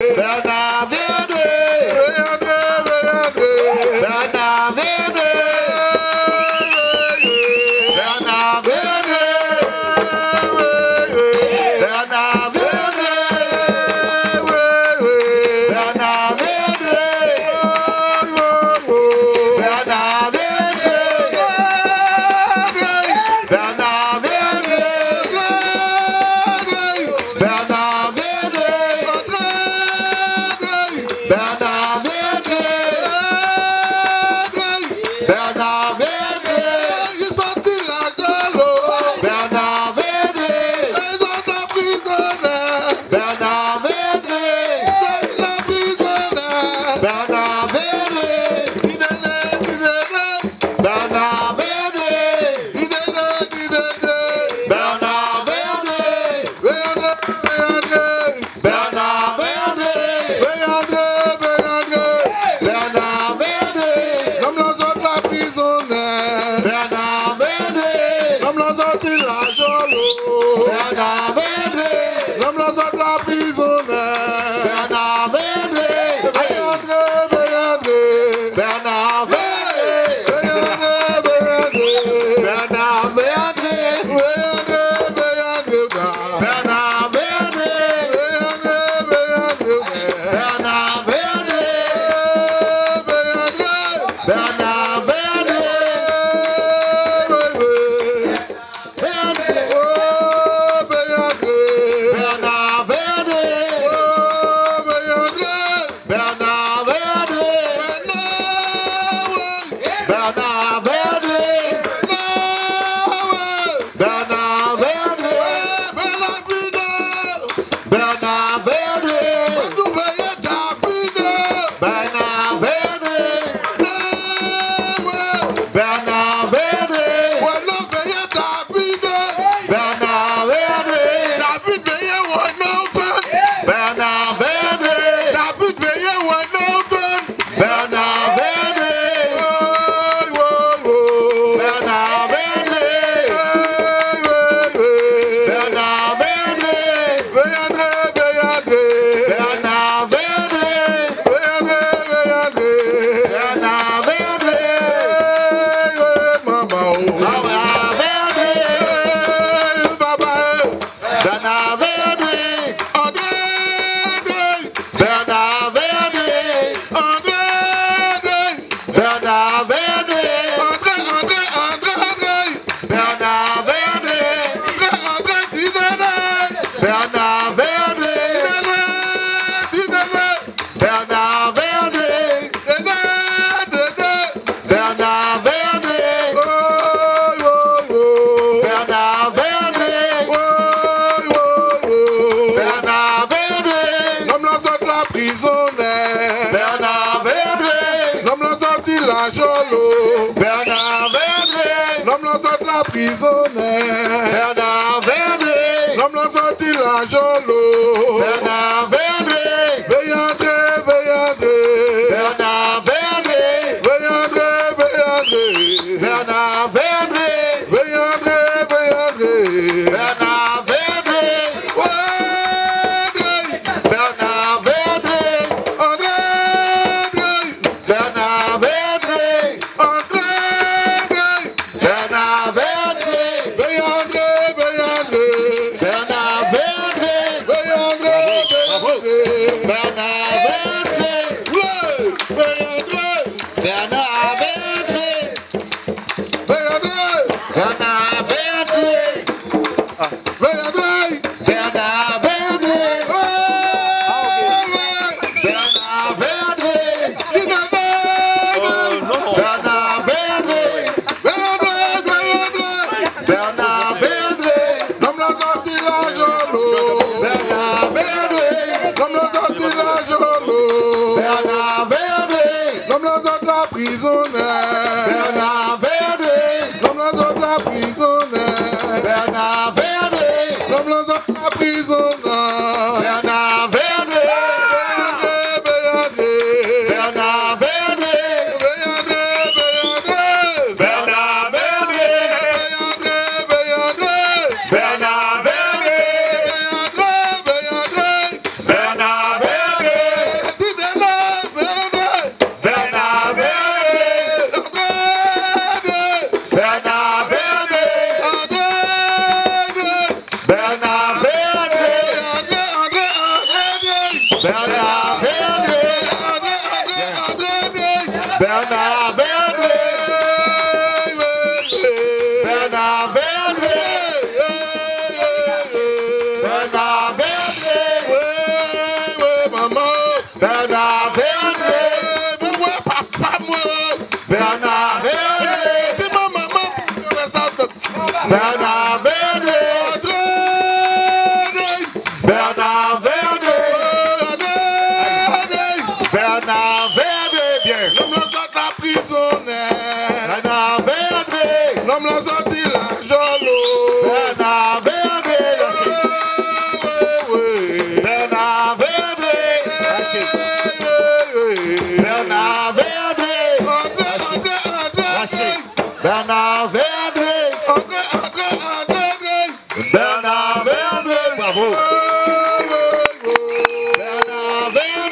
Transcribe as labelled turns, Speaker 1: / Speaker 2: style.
Speaker 1: Bernard Verde, Bernard Verde, Bernard Verde, Bernard Verde, Bernard Verde, Bernard Verde, Bernard Verde, Bernard Verde. Bernard Verde, Bernard Verde, ils sont-ils la gueule? Bernard Verde, ils sont la prisonnière. Bernard Verde, c'est la prisonnière. Bernard Verde, Bernard Verde, Bernard Verde, Bernard Verde. Bernard Verde, comme la sortie la jolo. Bernard Verde, comme la sortie la prisonnière. Bernard Verde, Bernard Verde, Bernard Verde, Bernard Verde, Bernard Verde, Bernard Verde, Bernard Verde. Bernard Verde, l'homme l'a sorti la prisonnière. Bernard Verde, l'homme l'a sorti la jolo. Bernard Verde, veuillez entrer, veuillez entrer. Bernard Verde, veuillez entrer, veuillez entrer. Bernard Verde, veuillez entrer, veuillez entrer. Bernard Verde, Bernard Verde, Bernard Verde. Bernard Verde, l'homme l'a sorti la prisonnière. Bernard Verde, l'homme l'a sorti la prisonnière. Bernard Verde, Bernard Verde, Bernard Verde, Bernard Verde, Bernard Verde, Bernard Verde. Bernard Verdré. Bernard Verdré. Bernard Verdré. Bernard Verdré. Bernard Verdré. Bernard Verdré. Bernard Verdré. Bernard Verdré. Bernard Verdré, bien.
Speaker 2: L'homme l'a sorti la prisonnière.
Speaker 1: Bernard Verdré.
Speaker 2: L'homme l'a sorti la jolo.
Speaker 1: Bernard Verdré, lâché. Bernard Verdré, lâché. Bernard Verdré, lâché. Bernard Verdré. Bernard Verdré, bravo.